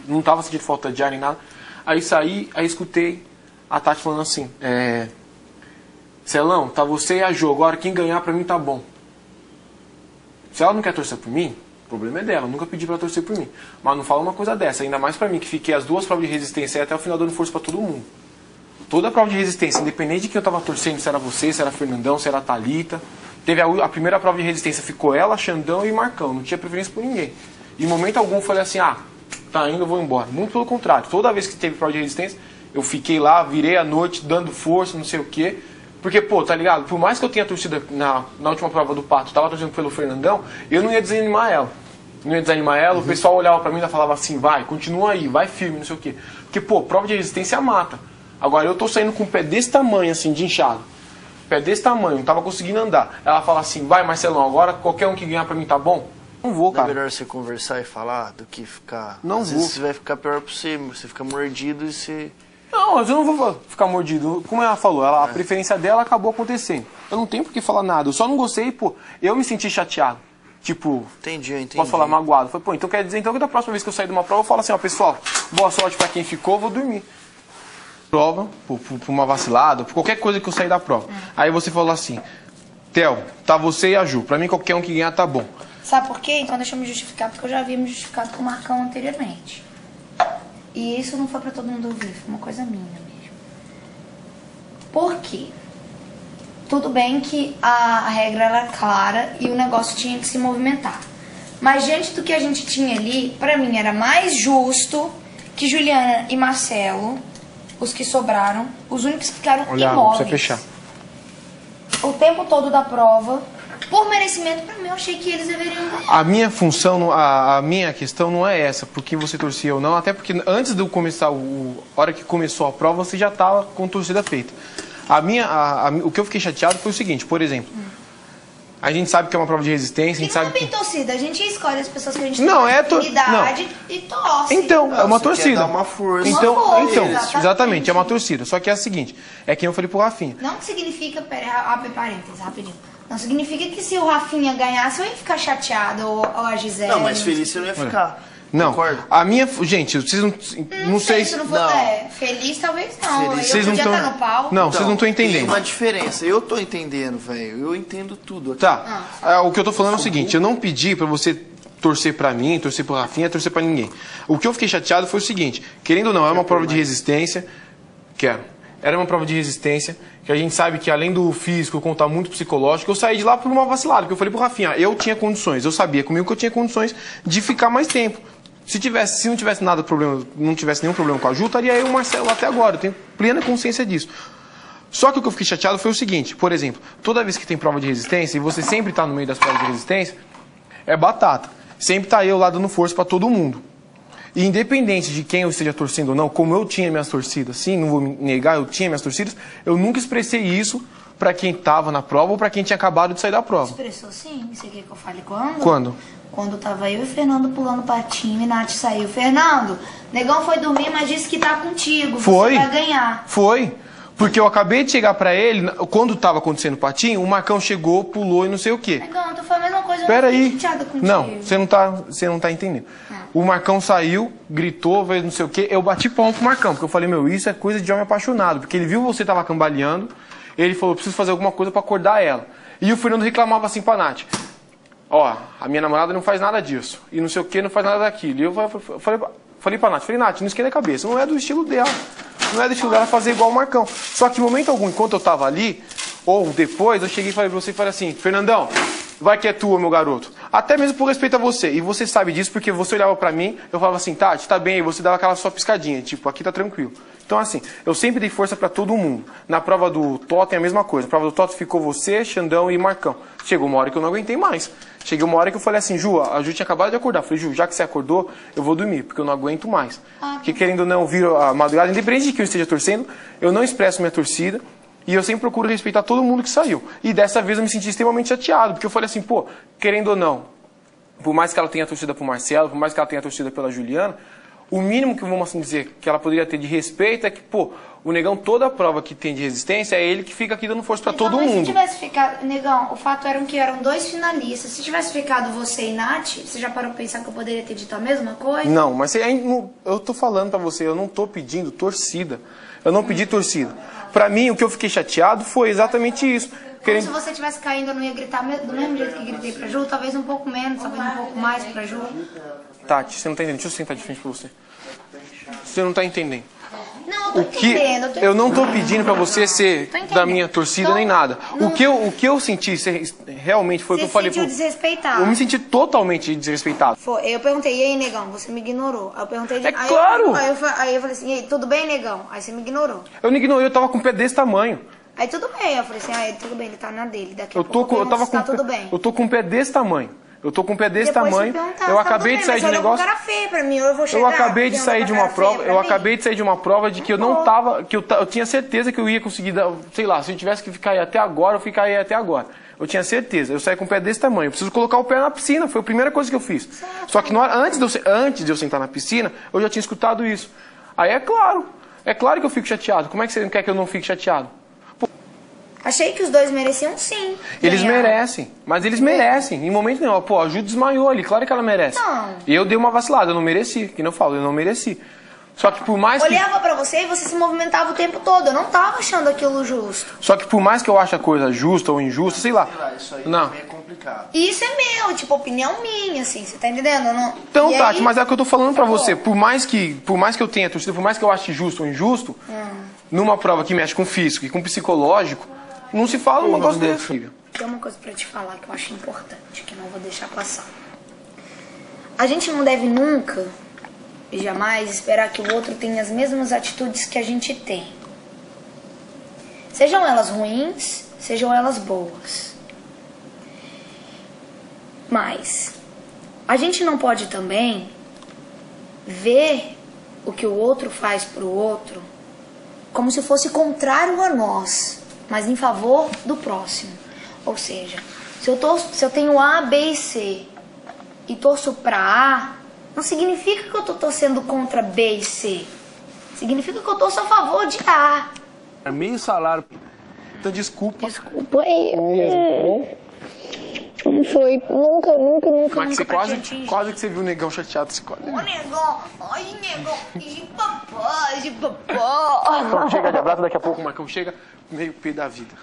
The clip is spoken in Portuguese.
não tava sentindo falta de ar nem nada. Aí saí, aí escutei a Tati falando assim, Celão, tá você e a Jo, agora quem ganhar pra mim tá bom. Se ela não quer torcer por mim, o problema é dela, eu nunca pedi pra ela torcer por mim. Mas não fala uma coisa dessa, ainda mais pra mim, que fiquei as 2 provas de resistência até o final dando força pra todo mundo. Toda a prova de resistência, independente de quem eu tava torcendo, se era você, se era Fernandão, se era a Thalita. Teve a primeira prova de resistência, ficou ela, Xandão e Marcão, não tinha preferência por ninguém. Em momento algum eu falei assim, tá indo, eu vou embora. Muito pelo contrário, toda vez que teve prova de resistência, eu fiquei lá, virei a noite, dando força, não sei o quê. Porque, pô, tá ligado? Por mais que eu tenha torcido na última prova do Pato, tava torcendo pelo Fernandão, eu não ia desanimar ela. Não ia desanimar ela, o pessoal olhava pra mim e falava assim, vai, continua aí, vai firme, não sei o quê. Porque, pô, prova de resistência mata. Agora eu tô saindo com o pé desse tamanho, assim, de inchado. Pé desse tamanho, não tava conseguindo andar. Ela fala assim, vai, Marcelão, agora qualquer um que ganhar pra mim tá bom? Não vou, cara. Não é melhor você conversar e falar do que ficar... Não Às vou. vezes vai ficar pior pra você, você fica mordido e você... Não, mas eu não vou ficar mordido. Como ela falou, a preferência dela acabou acontecendo. Eu não tenho por que falar nada. Eu só não gostei, pô. Eu me senti chateado. Tipo, Entendi, eu entendi. posso falar magoado. Falei, pô, então quer dizer então que da próxima vez que eu sair de uma prova, eu falo assim, ó, pessoal, boa sorte pra quem ficou, vou dormir. Prova, por uma vacilada, por qualquer coisa que eu sair da prova. Aí você falou assim, Theo, tá você e a Ju. Pra mim, qualquer um que ganhar tá bom. Sabe por quê? Então deixa eu me justificar, porque eu já havia me justificado com o Marcão anteriormente. E isso não foi pra todo mundo ouvir, foi uma coisa minha mesmo. Por quê? Tudo bem que a regra era clara e o negócio tinha que se movimentar. Mas diante do que a gente tinha ali, pra mim era mais justo que Juliana e Marcelo, os que sobraram, os únicos que ficaram imóveis. Precisa fechar. O tempo todo da prova, por merecimento, pra mim, eu achei que eles deveriam ganhar. A minha função, a minha questão não é essa, por quem você torcia ou não, até porque antes de eu começar, a hora que começou a prova, você já estava com torcida feita. O que eu fiquei chateado foi o seguinte, por exemplo, a gente sabe que é uma prova de resistência, a gente sabe não é bem torcida, a gente escolhe as pessoas que a gente Não, tem é afinidade e torce. Então, é uma você torcida. quer dar uma força. Então, Uma força, exatamente, é uma torcida. Só que é o seguinte, é que eu falei pro Rafinha. Não significa, abre parênteses, rapidinho. Não significa que se o Rafinha ganhasse, eu ia ficar chateado, ou a Gisele. Não, mas feliz você não ia ficar. Não, Concordo. a minha... Gente, vocês não sei se se... não for, Não. feliz talvez não. Feliz. Vocês Eu não podia estão... estar no pau. Não, vocês não estão Tem entendendo. uma diferença. Eu tô entendendo, velho. Eu entendo tudo aqui. Tá, o que eu tô falando é o seguinte, eu não pedi pra você torcer pra mim, torcer pro Rafinha, torcer pra ninguém. O que eu fiquei chateado foi o seguinte, querendo ou não, é uma prova de resistência, era uma prova de resistência, que a gente sabe que além do físico, contar muito psicológico, eu saí de lá por uma vacilada, porque eu falei pro Rafinha, eu tinha condições, eu sabia comigo que eu tinha condições de ficar mais tempo. Se não tivesse nada problema, não tivesse nenhum problema com a Ju, estaria eu e o Marcelo até agora, eu tenho plena consciência disso. Só que o que eu fiquei chateado foi o seguinte, por exemplo, toda vez que tem prova de resistência, e você sempre está no meio das provas de resistência, é batata. Sempre tá eu lá dando força para todo mundo. E independente de quem eu esteja torcendo ou não, como eu tinha minhas torcidas, sim, não vou me negar, eu tinha minhas torcidas, eu nunca expressei isso para quem estava na prova ou para quem tinha acabado de sair da prova. Expressou sim, você quer que eu fale quando? Quando? Quando tava eu e Fernando pulando patinho e Nath saiu. Fernando, negão foi dormir, mas disse que tá contigo. Foi. Você vai ganhar. Foi. Porque eu acabei de chegar pra ele, quando tava acontecendo o patinho, o Marcão chegou, pulou e não sei o quê. Negão, tu foi a mesma coisa, Pera eu fiquei aí. chateada contigo. Não, você não tá entendendo. O Marcão saiu, gritou, fez não sei o quê. Eu bati palma pro Marcão, porque eu falei, meu, isso é coisa de homem apaixonado. Porque ele viu você tava cambaleando, ele falou, preciso fazer alguma coisa pra acordar ela. E o Fernando reclamava assim pra Nath. Ó, a minha namorada não faz nada disso. E não sei o que, não faz nada daquilo. E eu falei pra Nath, Nath, não esquenta a cabeça. Não é do estilo dela. Não é do estilo dela fazer igual o Marcão. Só que em momento algum, enquanto eu tava ali, ou depois, eu cheguei e falei pra você e falei assim, Fernandão, vai que é tua, meu garoto. Até mesmo por respeito a você. E você sabe disso porque você olhava pra mim, eu falava assim, Tati, tá bem. E você dava aquela só piscadinha, tipo, aqui tá tranquilo. Então, assim, eu sempre dei força pra todo mundo. Na prova do Totem, a mesma coisa. Na prova do Totem ficou você, Xandão e Marcão. Chegou uma hora que eu não aguentei mais. Cheguei uma hora que eu falei assim, Ju, a Ju tinha acabado de acordar. Eu falei, Ju, já que você acordou, eu vou dormir, porque eu não aguento mais. Porque querendo ou não, vir a madrugada, independente de que eu esteja torcendo, eu não expresso minha torcida. E eu sempre procuro respeitar todo mundo que saiu. E dessa vez eu me senti extremamente chateado, porque eu falei assim, pô, querendo ou não, por mais que ela tenha torcida pro Marcelo, por mais que ela tenha torcida pela Juliana, O mínimo que vamos assim dizer que ela poderia ter de respeito é que, pô, o Negão, toda a prova que tem de resistência é ele que fica aqui dando força pra Então, todo mas mundo. se tivesse ficado... Negão, o fato era que eram 2 finalistas. Se tivesse ficado você e Nath, você já parou pra pensar que eu poderia ter dito a mesma coisa? Não, mas eu tô falando pra você, eu não tô pedindo torcida. Eu não pedi torcida. Pra mim, o que eu fiquei chateado foi exatamente isso. Como se você tivesse caindo, eu não ia gritar do mesmo jeito que gritei pra Ju, talvez um pouco menos, talvez um pouco mais pra Ju. Tati, você não tá entendendo. Deixa eu sentar de frente pra você. Você não tá entendendo. Não, eu tô entendendo. Eu não tô pedindo pra você ser da minha torcida nem nada. Não. O que eu senti realmente foi o que eu falei. Você se sentiu desrespeitado. Eu me senti totalmente desrespeitado. Foi, eu perguntei, e aí, Negão, você me ignorou. Aí eu perguntei... É claro! Aí eu falei assim, e aí, tudo bem, Negão? Aí você me ignorou. Eu não ignorei, eu tava com o pé desse tamanho. Aí tudo bem, eu falei assim, tudo bem, ele tá na dele. Daqui a pouco tudo bem. Eu tô com o pé desse tamanho. Eu tô com o pé desse Depois tamanho. Eu acabei de sair de um negócio. Cara feio pra mim, eu vou chegar, eu acabei de sair de uma prova. Eu acabei de sair de uma prova de que eu não tava. Que eu tinha certeza que eu ia conseguir dar. Sei lá, se eu tivesse que ficar aí até agora, eu ficaria até agora. Eu tinha certeza. Eu saí com o pé desse tamanho. Eu preciso colocar o pé na piscina. Foi a primeira coisa que eu fiz. Só que antes de eu sentar na piscina, eu já tinha escutado isso. Aí é claro. É claro que eu fico chateado. Como é que você quer que eu não fique chateado? Achei que os dois mereciam sim. Eles merecem, mas eles merecem. Em momento nenhum. Pô, a Ju desmaiou ali, claro que ela merece. Não. E eu dei uma vacilada, eu não mereci. Que nem eu falo, eu não mereci. Só que por mais que... Olhava pra você e você se movimentava o tempo todo. Eu não tava achando aquilo justo. Só que por mais que eu ache a coisa justa ou injusta, sei lá. Isso aí Não. é complicado. E isso é meu, tipo, opinião minha, assim, você tá entendendo? Não... Então, E Tati, aí... mas é o que eu tô falando pra você. Por mais que eu tenha torcida, por mais que eu ache justo ou injusto, numa prova que mexe com físico e com psicológico, não se fala um negócio desse. Tem uma coisa pra te falar que eu acho importante, que não vou deixar passar. A gente não deve nunca e jamais esperar que o outro tenha as mesmas atitudes que a gente tem. Sejam elas ruins, sejam elas boas. Mas a gente não pode também ver o que o outro faz pro outro como se fosse contrário a nós, mas em favor do próximo. Ou seja, se eu tenho A, B e C e torço pra A, não significa que eu tô torcendo contra B e C. Significa que eu torço a favor de A. É meio salário. Então, desculpa. Desculpa aí. Não foi. Nunca. Mas você quase que você viu o Negão chateado. Ô, Negão. Ai, Negão. De papá. Chega de abraço, daqui a pouco o Marcão chega, meio pé da vida.